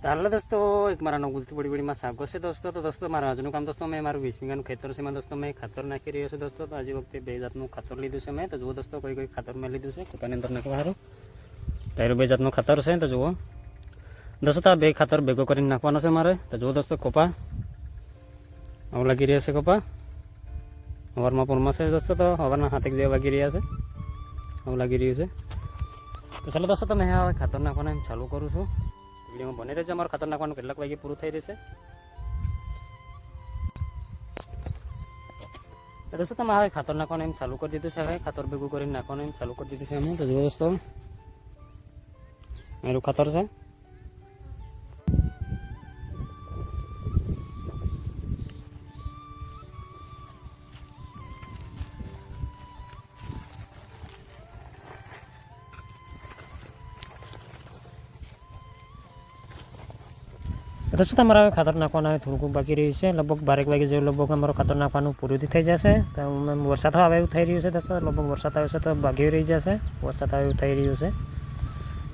તો હાલો દોસ્તો એક મારા નવગુલથી બડી બડીમાં સ્વાગત છે દોસ્તો. તો દોસ્તો મારા આજનું કામ દોસ્તો મેં મારું 20 વીઘાનું ખેતર છે એમાં દોસ્તો મેં ખાતર નાખી રહ્યો છે દોસ્તો. તો આજે વખતે 2 જાતનું ખાતર લીધું છે મેં. તો જુઓ દોસ્તો કોઈ ખાતર મેં લીધું છે કપાની અંદર નાખવા સારું. તારું 2 જાતનું ખાતર છે. તો જુઓ દોસ્તો આ 2 ખાતર ભેગો કરીને નાખવાનો છે મારે. તો જુઓ દોસ્તો કપા આવું લાગી રહ્યા છે. કપા હવારમાં પૂરમાં છે દોસ્તો. તો હવારના 7 જેવા વાગી રહ્યા છે. આવું લાગી રહ્યું છે. તો ચાલો દોસ્તો તમે હવે ખાતર નાખવાનું એમ ચાલુ કરું છું. વિડીયોમાં બની રહેશે. અમારું ખાતર નાખવાનું કેટલાક વાગે પૂરું થઈ રહેશે. તો દોસ્તો તમે હવે ખાતર નાખવાનું એમ ચાલુ કરી દીધું છે. હવે ખાતર ભેગું કરીને નાખવાનું એમ ચાલુ કરી દીધું છે અમે. તો જુઓ દોસ્તો મારું ખાતર છે. દોસ્તો તમારે ખાતર નાખવાનું થોડુંક બાકી રહ્યું છે. લગભગ 12 વાગે જેવું લગભગ અમારું ખાતર નાખવાનું પૂરું થઈ જશે. તો વરસાદ આવે એવું થઈ રહ્યું છે દોસ્તો. લગભગ વરસાદ આવ્યો છે તો ભાગી રહી જશે. વરસાદ આવે એવું થઈ રહ્યું છે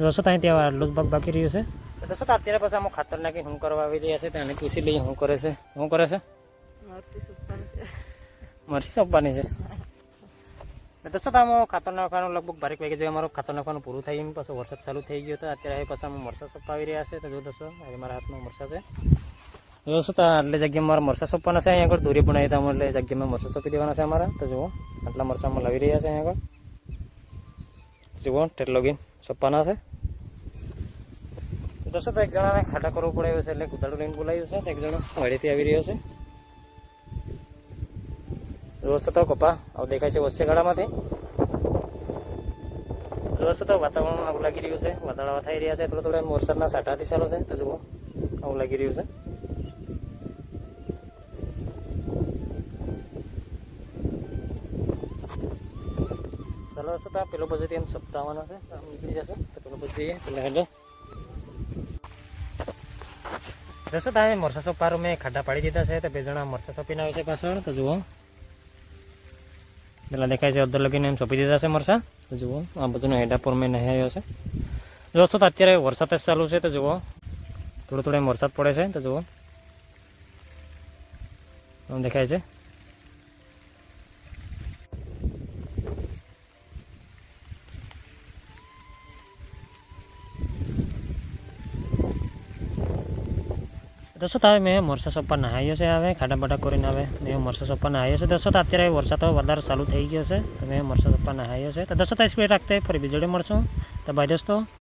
દોસ્તો. ત્યાં ત્યાં આટલું જ ભાગ બાકી રહ્યું છે. દોસ્તો અત્યારે પછી આમાં ખાતર નાખી શું કરવા આવી રહ્યા છે તેને પૂછી લઈએ શું કરે છે. શું કરે છે? મરચી સોંપવાની છે. દોસ્તો આમાં ખાતર નાખવાનું લગભગ 12 વાગે જેવું અમારું ખાતર નાખવાનું પૂરું થઈ ગયું. પછી વરસાદ ચાલુ થઈ ગયો હતો. અત્યારે પછી અમે મરચા સોંપાવી રહ્યા છે. તો જો દોસ્તો હવે મારા હાથમાં મરચા છે. દોસ્તો તો આટલી જગ્યાએ મારા મરચા સોંપવાના છે. અહીંયા આગળ દોરી બનાવી હતા એટલે જગ્યામાં મરચા સોંપી દેવાના છે અમારા. તો જુઓ આટલા મરચામાં લાવી રહ્યા છે. અહીંયા આગળ જુઓ તેટલો ગીન સોંપવાના છે. દોસ્તો તો એક જણાને ખાટા કરવું પડે એવું છે એટલે કુદાડું લઈને બોલાવ્યું છે. તો એક જણો વાડીથી આવી રહ્યો છે. દોસ્તો તો કપા આવું દેખાય છે વચ્ચે ગાળામાંથી. દોસ્તો તો વાતાવરણ આવું લાગી રહ્યું છે. વાદળાવા થઈ રહ્યા છે. થોડા વરસાદના સાટાથી ચાલુ છે. તો જુઓ આવું લાગી રહ્યું છે. ચાલો દોસ્તો તો પેલો બાજુથી એમ સપ્તાહવાનો છે. આમ નીકળી જશે. તો પેલો બાજુ જઈએ પેલા હેલો દોસ્તો તમે મરચા સોંપારું મેં ખાડા પાડી દીધા છે. તો 2 જણા મરચા સોંપીને આવે છે પાછળ. તો જુઓ પેલા દેખાય છે અડધો લગીને એમ સોંપી દીધા છે મરચા. તો જુઓ આ બાજુનો હેડાપુર મેં નહાયો છે. દોસ્તો તો અત્યારે વરસાદ જ ચાલુ છે. તો જુઓ થોડો એમ વરસાદ પડે છે. તો જુઓ આમ દેખાય છે. દોસ્તો હવે મેં મરચા સોંપવા નહાયો છે. હવે ખાડા બાડા કરીને હવે મેં મરચા સોંપવા નહાયો છે. દોસ્તો અત્યારે વરસાદ વધારે ચાલુ થઈ ગયો છે. તો મેં મરચા સોંપવા નહાયો છે. તો દોસ્તો સ્પીડ રાખતે ફરી બીજોડે મળશું. તો બાય દોસ્તો.